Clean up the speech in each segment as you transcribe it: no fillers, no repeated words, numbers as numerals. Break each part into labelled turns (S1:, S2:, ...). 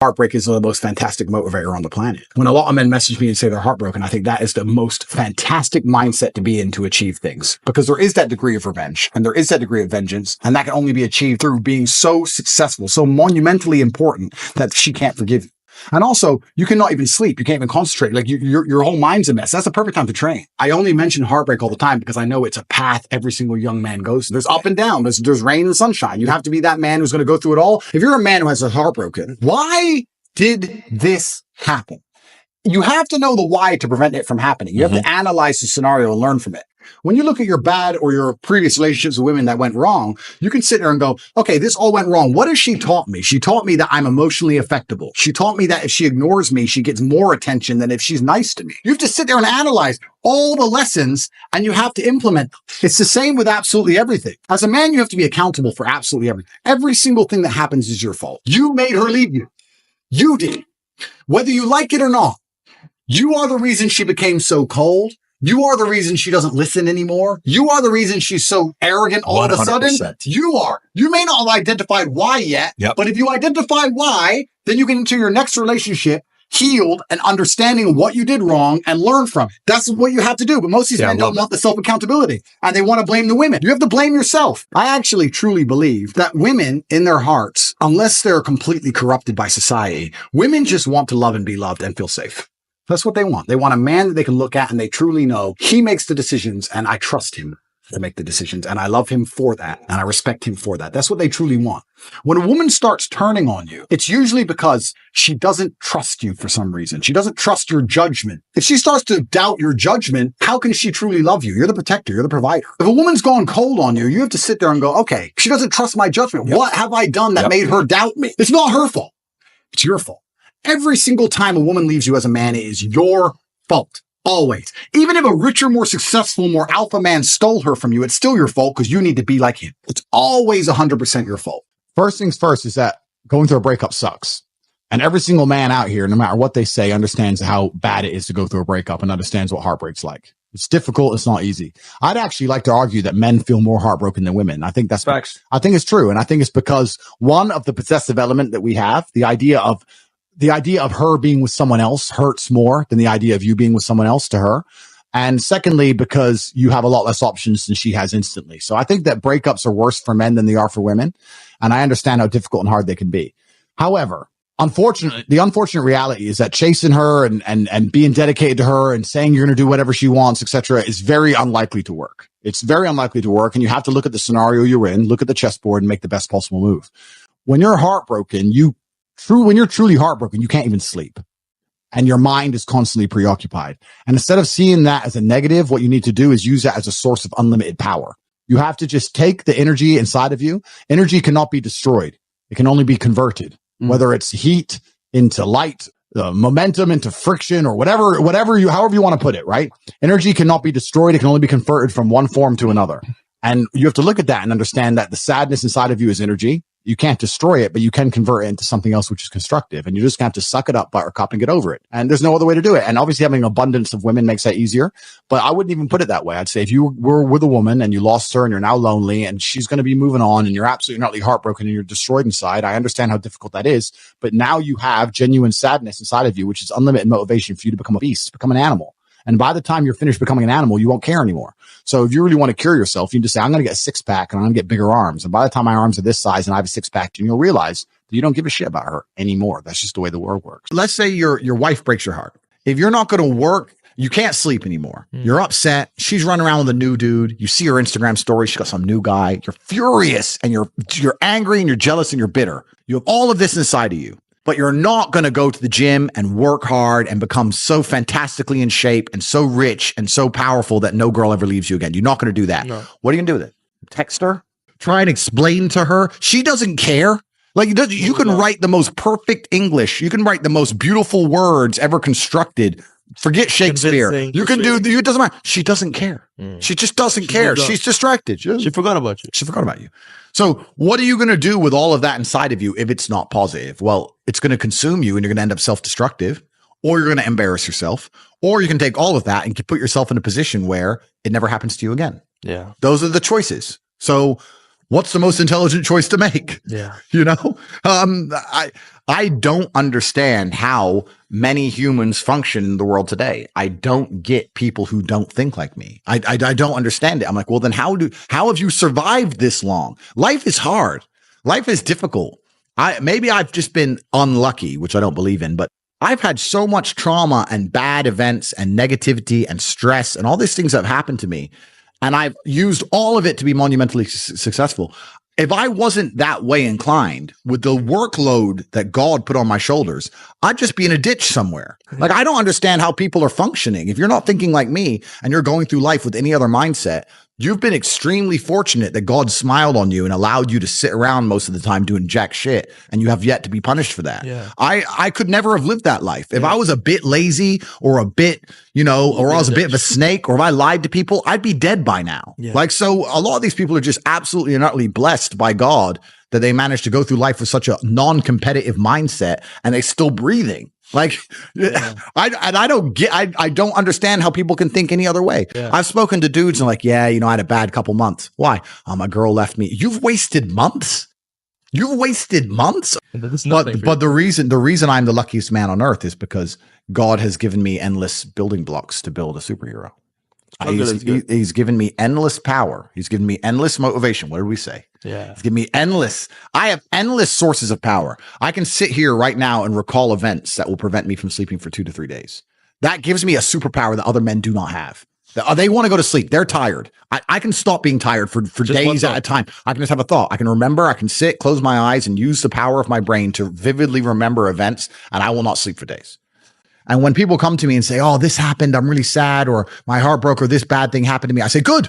S1: Heartbreak is the most fantastic motivator on the planet. When a lot of men message me and say they're heartbroken, I think that is the most fantastic mindset to be in to achieve things, because there is that degree of revenge and there is that degree of vengeance, and that can only be achieved through being so successful, so monumentally important that she can't forgive you. And also, you cannot even sleep. You can't even concentrate. Like your whole mind's a mess. That's the perfect time to train. I only mention heartbreak all the time because I know it's a path every single young man goes through. There's up and down. There's rain and sunshine. You have to be that man who's going to go through it all. If you're a man who has a heartbroken, why did this happen? You have to know the why to prevent it from happening. You have to analyze the scenario and learn from it. When you look at your bad or your previous relationships with women that went wrong, you can sit there and go, okay, this all went wrong. What has she taught me? She taught me that I'm emotionally affectable. She taught me that if she ignores me, she gets more attention than if she's nice to me. You have to sit there and analyze all the lessons and you have to implement them. It's the same with absolutely everything. As a man, you have to be accountable for absolutely everything. Every single thing that happens is your fault. You made her leave you. You did. Whether you like it or not, you are the reason she became so cold. You are the reason she doesn't listen anymore. You are the reason she's so arrogant all 100%. Of a sudden. You are. You may not have identified why yet, but if you identify why, then you get into your next relationship healed and understanding what you did wrong and learn from it. That's what you have to do. But most of these men don't want the self-accountability and they want to blame the women. You have to blame yourself. I actually truly believe that women in their hearts, unless they're completely corrupted by society, women just want to love and be loved and feel safe. That's what they want. They want a man that they can look at and they truly know he makes the decisions and I trust him to make the decisions and I love him for that and I respect him for that. That's what they truly want. When a woman starts turning on you, it's usually because she doesn't trust you for some reason. She doesn't trust your judgment. If she starts to doubt your judgment, how can she truly love you? You're the protector. You're the provider. If a woman's gone cold on you, you have to sit there and go, okay, she doesn't trust my judgment. What have I done that made her doubt me? It's not her fault. It's your fault. Every single time a woman leaves you as a man, it is your fault. Always. Even if a richer, more successful, more alpha man stole her from you, it's still your fault because you need to be like him. It's always 100% your fault.
S2: First things first is that going through a breakup sucks. And every single man out here, no matter what they say, understands how bad it is to go through a breakup and understands what heartbreak's like. It's difficult. It's not easy. I'd actually like to argue that men feel more heartbroken than women. I think that's facts. I think it's true. And I think it's because one of the possessive element that we have, the idea of her being with someone else hurts more than the idea of you being with someone else to her. And secondly, because you have a lot less options than she has instantly. So I think that breakups are worse for men than they are for women. And I understand how difficult and hard they can be. However, the unfortunate reality is that chasing her and being dedicated to her and saying you're going to do whatever she wants, etc., is very unlikely to work. It's very unlikely to work. And you have to look at the scenario you're in, look at the chessboard and make the best possible move. When you're heartbroken, when you're truly heartbroken, you can't even sleep and your mind is constantly preoccupied. And instead of seeing that as a negative, what you need to do is use that as a source of unlimited power. You have to just take the energy inside of you. Energy cannot be destroyed. It can only be converted, whether it's heat into light, momentum into friction or however you want to put it, right? Energy cannot be destroyed. It can only be converted from one form to another. And you have to look at that and understand that the sadness inside of you is energy. You can't destroy it, but you can convert it into something else which is constructive. And you just have to suck it up, buttercup, and get over it. And there's no other way to do it. And obviously having an abundance of women makes that easier. But I wouldn't even put it that way. I'd say if you were with a woman and you lost her and you're now lonely and she's going to be moving on and you're absolutely not heartbroken and you're destroyed inside, I understand how difficult that is. But now you have genuine sadness inside of you, which is unlimited motivation for you to become a beast, become an animal. And by the time you're finished becoming an animal, you won't care anymore. So if you really want to cure yourself, you just say, I'm going to get a six pack and I'm going to get bigger arms. And by the time my arms are this size and I have a six pack, you'll realize that you don't give a shit about her anymore. That's just the way the world works.
S1: Let's say your wife breaks your heart. If you're not going to work, you can't sleep anymore. You're upset. She's running around with a new dude. You see her Instagram story. She got some new guy. You're furious and you're angry and you're jealous and you're bitter. You have all of this inside of you. But you're not going to go to the gym and work hard and become so fantastically in shape and so rich and so powerful that no girl ever leaves you again. You're not going to do that. No. What are you going to do with it? Text her? Try and explain to her? She doesn't care. Like you can write the most perfect English. You can write the most beautiful words ever constructed. Forget Shakespeare. You can do, it doesn't matter. She doesn't care. She just doesn't care. She's distracted.
S3: She forgot about you.
S1: She forgot about you. So what are you going to do with all of that inside of you if it's not positive? Well, it's going to consume you and you're going to end up self-destructive, or you're going to embarrass yourself, or you can take all of that and put yourself in a position where it never happens to you again.
S3: Yeah.
S1: Those are the choices. So
S2: What's the most intelligent choice to make?
S3: Yeah.
S2: You know, I don't understand how many humans function in the world today. I don't get people who don't think like me. I don't understand it. I'm like, well, then how have you survived this long? Life is hard. Life is difficult. Maybe I've just been unlucky, which I don't believe in, but I've had so much trauma and bad events and negativity and stress and all these things that have happened to me. And I've used all of it to be monumentally successful. If I wasn't that way inclined with the workload that God put on my shoulders, I'd just be in a ditch somewhere. Like, I don't understand how people are functioning. If you're not thinking like me and you're going through life with any other mindset, you've been extremely fortunate that God smiled on you and allowed you to sit around most of the time doing jack shit, and you have yet to be punished for that.
S3: Yeah.
S2: I could never have lived that life. If I was a bit lazy or a bit, or I was a bit of a snake, or if I lied to people, I'd be dead by now.
S3: Yeah.
S2: Like, so a lot of these people are just absolutely and utterly blessed by God that they managed to go through life with such a non-competitive mindset and they're still breathing. Like, yeah. I don't understand how people can think any other way. Yeah. I've spoken to dudes and like, I had a bad couple months. Why? My girl left me. You've wasted months. You've wasted months. But the reason I'm the luckiest man on earth is because God has given me endless building blocks to build a superhero. He's given me endless power. He's given me endless motivation. What did we say?
S3: Yeah.
S2: He's given me I have endless sources of power. I can sit here right now and recall events that will prevent me from sleeping for 2 to 3 days. That gives me a superpower that other men do not have. They want to go to sleep. They're tired. I can stop being tired for days at a time. I can just have a thought. I can remember. I can sit, close my eyes, and use the power of my brain to vividly remember events, and I will not sleep for days. And when people come to me and say, oh, this happened, I'm really sad, or my heart broke, or this bad thing happened to me, I say, good.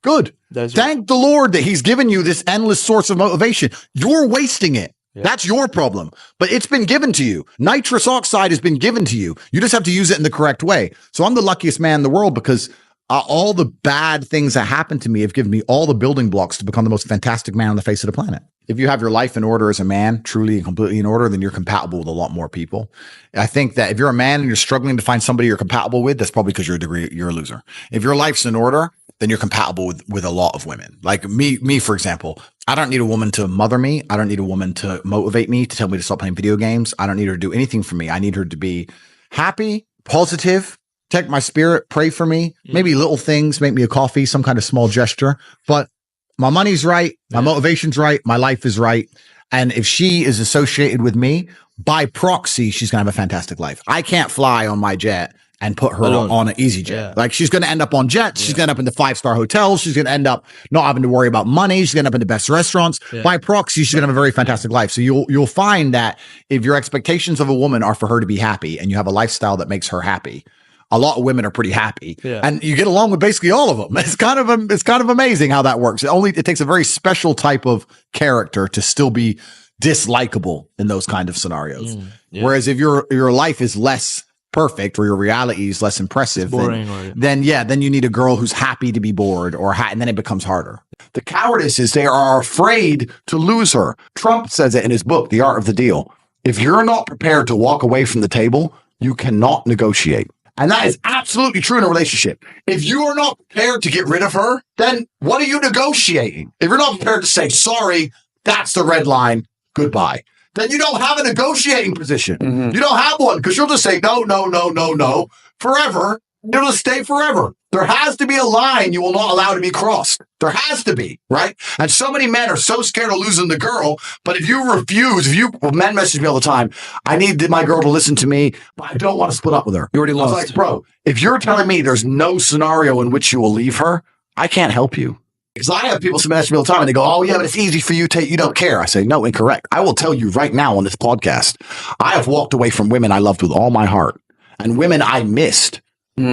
S2: Thank the Lord that he's given you this endless source of motivation. You're wasting it. Yeah. That's your problem, but it's been given to you. Nitrous oxide has been given to you. You just have to use it in the correct way. So I'm the luckiest man in the world because all the bad things that happened to me have given me all the building blocks to become the most fantastic man on the face of the planet. If you have your life in order as a man, truly and completely in order, then you're compatible with a lot more people. I think that if you're a man and you're struggling to find somebody you're compatible with, that's probably because you're a loser. If your life's in order, then you're compatible with a lot of women. Like me, for example, I don't need a woman to mother me. I don't need a woman to motivate me, to tell me to stop playing video games. I don't need her to do anything for me. I need her to be happy, positive, protect my spirit, pray for me, maybe little things, make me a coffee, some kind of small gesture. But my money's right. My motivation's right. My life is right. And if she is associated with me, by proxy, she's going to have a fantastic life. I can't fly on my jet and put her on an easy jet. Yeah. Like, she's going to end up on jets. Yeah. She's going to end up in the 5-star hotels. She's going to end up not having to worry about money. She's going to end up in the best restaurants. Yeah. By proxy, she's going to have a very fantastic life. So you'll find that if your expectations of a woman are for her to be happy and you have a lifestyle that makes her happy, a lot of women are pretty happy, and you get along with basically all of them. It's kind of amazing how that works. It takes a very special type of character to still be dislikable in those kind of scenarios. Whereas if your life is less perfect or your reality is less impressive, then you need a girl who's happy to be bored and then it becomes harder. The cowardice is they are afraid to lose her. Trump says it in his book, The Art of the Deal. If you're not prepared to walk away from the table, you cannot negotiate. And that is absolutely true in a relationship. If you are not prepared to get rid of her, then what are you negotiating? If you're not prepared to say, sorry, that's the red line, goodbye, then you don't have a negotiating position. Mm-hmm. You don't have one, because you'll just say, no, forever. It'll just stay forever. There has to be a line you will not allow to be crossed. There has to be, right? And so many men are so scared of losing the girl, but if you refuse, men message me all the time, I need my girl to listen to me, but I don't want to split up with her. You already lost. I was like, bro, if you're telling me there's no scenario in which you will leave her, I can't help you. Because I have people message me all the time and they go, oh yeah, but it's easy for you, Tate. You don't care. I say, no, incorrect. I will tell you right now on this podcast, I have walked away from women I loved with all my heart and women I missed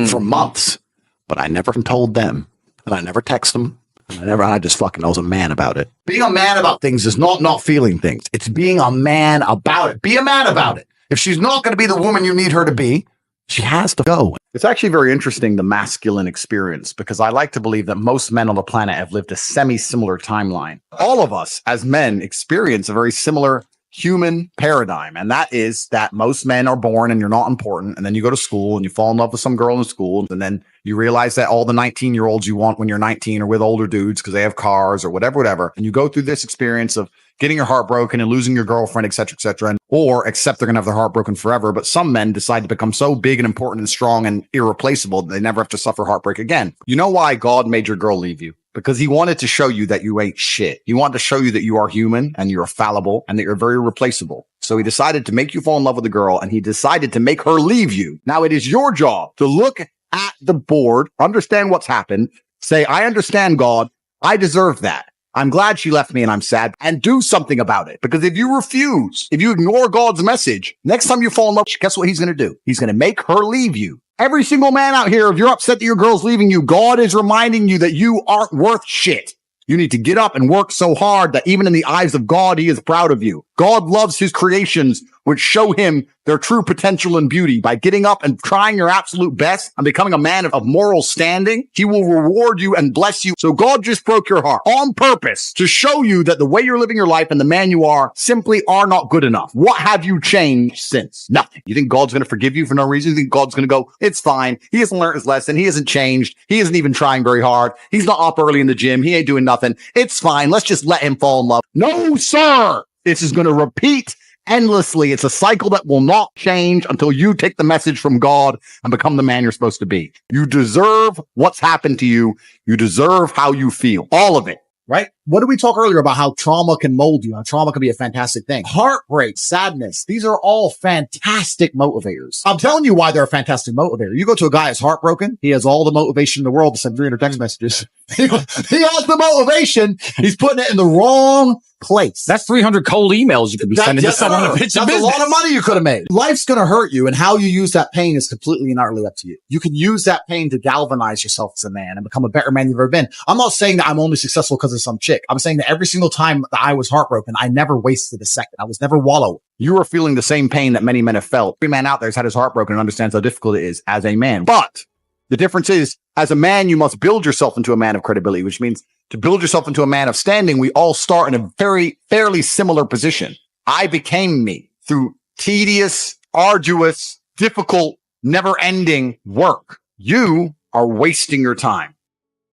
S2: for months, but I never told them, and I never text them, and I just fucking was a man about it. Being a man about things is not feeling things. It's being a man about it. Be a man about it. If she's not going to be the woman you need her to be, she has to go. It's actually very interesting, the masculine experience, because I like to believe that most men on the planet have lived a semi-similar timeline. All of us as men experience a very similar
S1: human paradigm. And that is that most men are born and you're not important. And then you go to school and you fall in love with some girl in school. And then you realize that all the 19-year-olds you want when you're 19 are with older dudes because they have cars or whatever. And you go through this experience of getting your heart broken and losing your girlfriend, et cetera, or accept they're going to have their heart broken forever. But some men decide to become so big and important and strong and irreplaceable that they never have to suffer heartbreak again. You know why God made your girl leave you? Because he wanted to show you that you ain't shit. He wanted to show you that you are human and you're fallible and that you're very replaceable. So he decided to make you fall in love with a girl and he decided to make her leave you. Now it is your job to look at the board, understand what's happened, say, I understand, God. I deserve that. I'm glad she left me and I'm sad, and do something about it. Because if you refuse, if you ignore God's message, next time you fall in love, guess what he's going to do? He's going to make her leave you. Every single man out here, if you're upset that your girl's leaving you, God is reminding you that you aren't worth shit. You need to get up and work so hard that even in the eyes of God, he is proud of you. God loves his creations, which show him their true potential and beauty. By getting up and trying your absolute best and becoming a man of moral standing, he will reward you and bless you. So God just broke your heart on purpose to show you that the way you're living your life and the man you are simply are not good enough. What have you changed since? Nothing. You think God's going to forgive you for no reason? You think God's going to go, it's fine. He hasn't learned his lesson. He hasn't changed. He isn't even trying very hard. He's not up early in the gym. He ain't doing nothing. It's fine. Let's just let him fall in love. No, sir. This is going to repeat endlessly. It's a cycle that will not change until you take the message from God and become the man you're supposed to be. You deserve what's happened to you. You deserve how you feel. All of it.
S2: Right? What did we talk earlier about how trauma can mold you? How trauma can be a fantastic thing. Heartbreak, sadness. These are all fantastic motivators. I'm telling you why they're a fantastic motivator. You go to a guy that's heartbroken. He has all the motivation in the world to send 300 text messages. He has the motivation. He's putting it in the wrong place.
S3: That's 300 cold emails you could be sending to someone in a pitch of
S2: That's
S3: business.
S2: a lot of money you could have made. Life's going to hurt you, and how you use that pain is completely and utterly up to you. You can use that pain to galvanize yourself as a man and become a better man you've ever been. I'm not saying that I'm only successful because of some chick. I'm saying that every single time that I was heartbroken, I never wasted a second. I was never wallowing.
S1: You are feeling the same pain that many men have felt. Every man out there has had his heart broken and understands how difficult it is as a man. But the difference is, as a man, you must build yourself into a man of credibility, which means to build yourself into a man of standing, we all start in a fairly similar position. I became me through tedious, arduous, difficult, never-ending work. You are wasting your time.